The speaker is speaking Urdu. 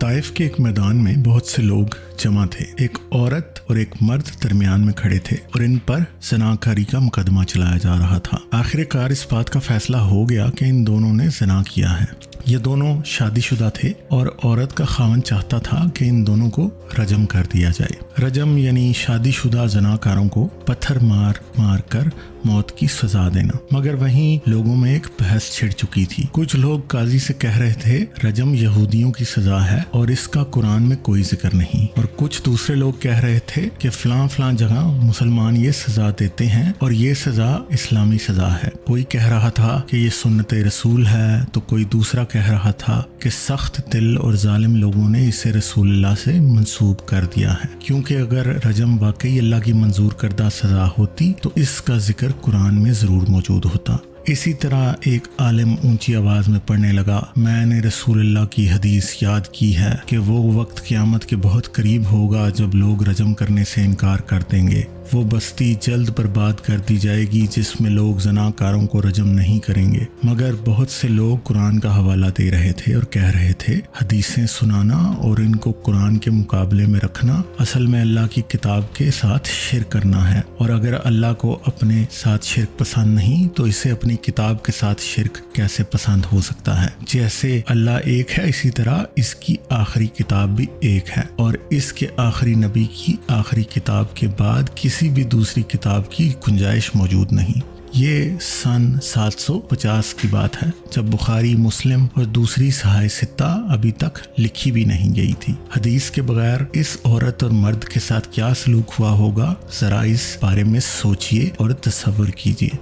طائف کے ایک میدان میں بہت سے لوگ جمع تھے۔ ایک عورت اور ایک مرد درمیان میں کھڑے تھے اور ان پر زناکاری کا مقدمہ چلایا جا رہا تھا۔ آخر کار اس بات کا فیصلہ ہو گیا کہ ان دونوں نے زنا کیا ہے۔ یہ دونوں شادی شدہ تھے اور عورت کا خاوند چاہتا تھا کہ ان دونوں کو رجم کر دیا جائے۔ رجم یعنی شادی شدہ زناکاروں کو پتھر مار مار کر موت کی سزا دینا۔ مگر وہیں لوگوں میں ایک بحث چھڑ چکی تھی۔ کچھ لوگ قاضی سے کہہ رہے تھے رجم یہودیوں کی سزا ہے اور اس کا قرآن میں کوئی ذکر نہیں، اور کچھ دوسرے لوگ کہہ رہے تھے کہ فلاں فلاں جگہ مسلمان یہ سزا دیتے ہیں اور یہ سزا اسلامی سزا ہے۔ کوئی کہہ رہا تھا کہ یہ سنت رسول ہے تو کوئی دوسرا کہہ رہا تھا کہ سخت دل اور ظالم لوگوں نے اسے رسول اللہ سے منسوب کر دیا ہے، کیونکہ اگر رجم واقعی اللہ کی منظور کردہ سزا ہوتی تو اس کا ذکر قرآن میں ضرور موجود ہوتا۔ اسی طرح ایک عالم اونچی آواز میں پڑھنے لگا، میں نے رسول اللہ کی حدیث یاد کی ہے کہ وہ وقت قیامت کے بہت قریب ہوگا جب لوگ رجم کرنے سے انکار کر دیں گے۔ وہ بستی جلد برباد کر دی جائے گی جس میں لوگ زناکاروں کو رجم نہیں کریں گے۔ مگر بہت سے لوگ قرآن کا حوالہ دے رہے تھے اور کہہ رہے تھے حدیثیں سنانا اور ان کو قرآن کے مقابلے میں رکھنا اصل میں اللہ کی کتاب کے ساتھ شرک کرنا ہے، اور اگر اللہ کو اپنے ساتھ شرک پسند نہیں تو اسے اپنی کتاب کے ساتھ شرک کیسے پسند ہو سکتا ہے؟ جیسے اللہ ایک ہے اسی طرح اس کی آخری کتاب بھی ایک ہے، اور اس کے آخری نبی کی آخری کتاب کے بعد کسی بھی دوسری کتاب کی گنجائش موجود نہیں۔ یہ سن 750 کی بات ہے جب بخاری، مسلم اور دوسری صحائف ستہ ابھی تک لکھی بھی نہیں گئی تھی۔ حدیث کے بغیر اس عورت اور مرد کے ساتھ کیا سلوک ہوا ہوگا، ذرا اس بارے میں سوچئے اور تصور کیجئے۔